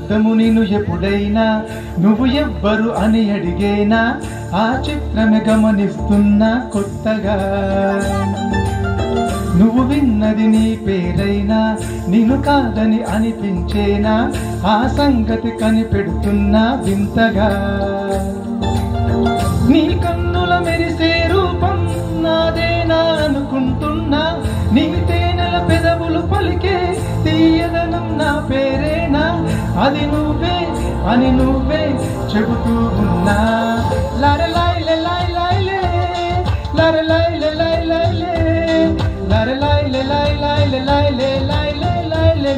నిలుపద్దము నిన్ను ఎప్పుడైనా నువ్వు ఎవ్వరు అని అడిగేనా ఆ చిత్రమే గమనిస్తున్నా కొత్తగా నువ్వు విన్నది నీ పేరైనా నిన్ను కాదని అనిపించేనా ఆ సంగతి కనిపెడుతున్నా వింతగా నీ కన్నుల మెరిసే రూపం నాదేనా అనుకుంటున్నా నీ తేనెల పెదవులు పలికే తీయదనం నా పేరేనా అది నువ్వే అని నువ్వే చెబుతూ ఉన్నా లరలైలే లైలైలే లరలైలే లైలైలే లరలైలే లైలైలే లైలే లైలే లైలే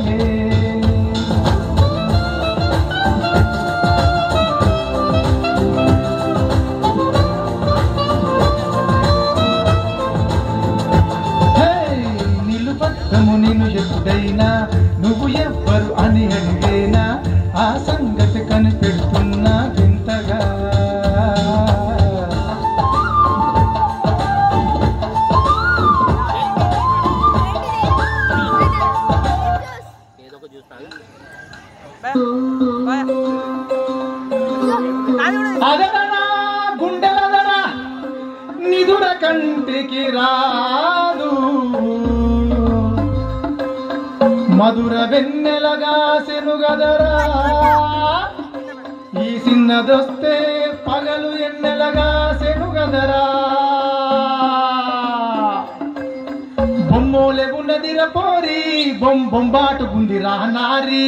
నిన్ను ఎప్పుడైనా నువ్వు ఎవ్వరు అని అడిగేనా ఆ సంగతి కనిపెడుతున్నా వింతగా అదనా గుండెలదనా నిదుర కంటికి రాదు మధుర వెన్నెలగా సెనుగదరా ఈ చిన్నదొస్తే పగలు ఎన్నెలగా సెనుగదరా బొమ్మోలే ఉన్నదిర పోరి బొంబాటుకుందిరా నారీ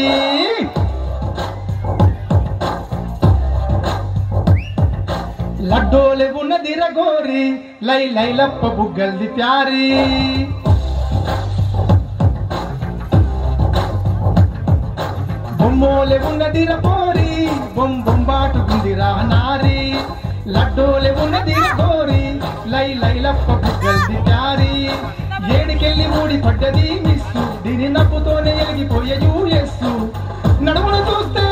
లడ్డోలే ఉన్నదిర గోరి లై లైలప్ప బుగ్గల్ది ప్యారీ బొమ్మోలే ఉన్నదిర పోరి బొంబాటుకుందిరా నారీ లడ్డోలే ఉన్నదిర గోరి లై లైలప్ప బుగ్గల్ది ప్యారీ ఏడికెళ్ళి మూడి పడ్డది మిస్సు దీని నవ్వుతోనే ఎలిగిపోయే యూఎస్సు నడుమును చూస్తే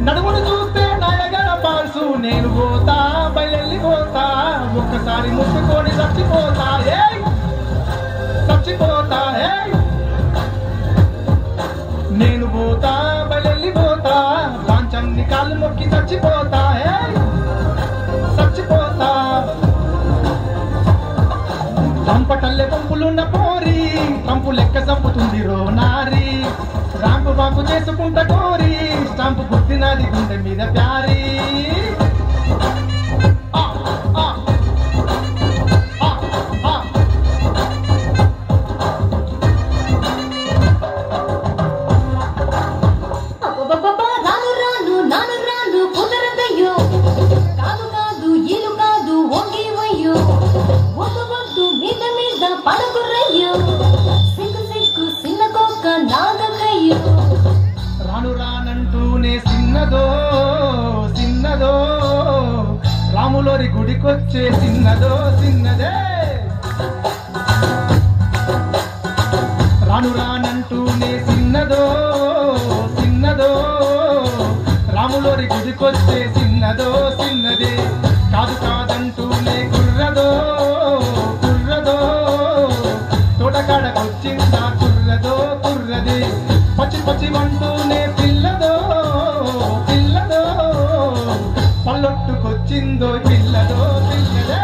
నడుమును చూస్తే నాయగర పాల్సు నేను పోతా బయలెళ్ళి పోతా ఒక్కసారి ముట్టుకొని చచ్చిపోతా చచ్చిపోతా నేను పోతా బయలెళ్ళి పోతా పాంచన్ని కాళ్ళు మొక్కి చచ్చిపోతా చచ్చిపోతా పంపటల్లె పంపులున్న పోరి పంపు లెక్క చంపుతుంది రో నారి రాంపు బాంపు చేసుకుంట కోరి స్టాంపు గుర్తినది గుండె మీద ప్యారీ రాను రానంటూనే సిన్నదో సిన్నదో రాములోరి గుడికొచ్చే సిన్నదో సిన్నదే రాను రానంటూనే సిన్నదో సిన్నదో రాములోరి గుడికొచ్చే సిన్నదో సిన్నదే కాదు కాదంటూనే కుర్రదో కుర్రదో తోటకాడకొచ్చిందా కుర్రదో కుర్రదే పచ్చి పచ్చి వంటూనే పిల్లదో పిల్లదో పల్లొట్టుకొచ్చిందో పిల్లదో పిల్లదే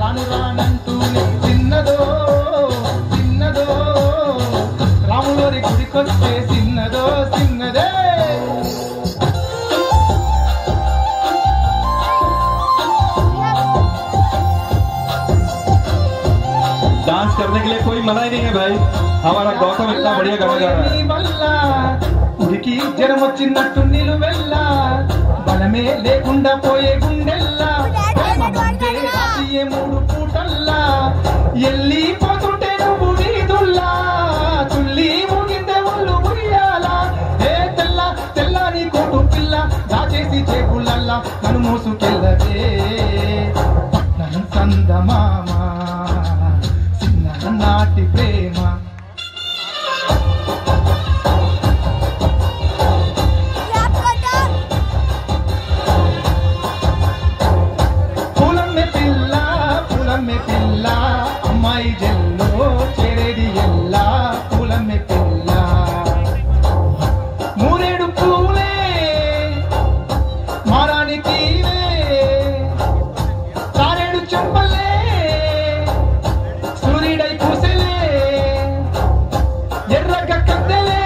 రాను రానంటూనే చిన్నదో చిన్నదో రాములోరి గుడికొచ్చే చిన్నదో చిన్నదే डांस करने के लिए कोई मना ही नहीं है भाई हमारा गौतम इतना बढ़िया गाना गा रहा है ఉడికి జ్వరం వచ్చినట్టు నిలువెల్ల బలమే లేకుండా పోయే గుండెల్లా మూడు పూటల్లా ఎల్లిపోతుంటే నువ్వు వీధుల్లా చుల్లి ముగిందే ఒళ్ళు మురియాలా ఏ తెల్ల తెల్లని కోటు పిల్ల దాచేసి చేపులల్లా నన్ను మోసుకెళ్ళదే పట్నం సందమామ నాటి ప్రేమ పూలమ్మె పిల్ల అమ్మాయి జల్లో చెరెడి ఎల్లా పూలమ్మె పిల్ల నీవే చారేడు చెంపలే సూర్యుడై పూసలే ఎర్రగా కద్దెలే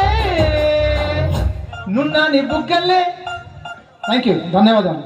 నున్నాని బుగ్గలే. థ్యాంక్ యూ, ధన్యవాదాలు.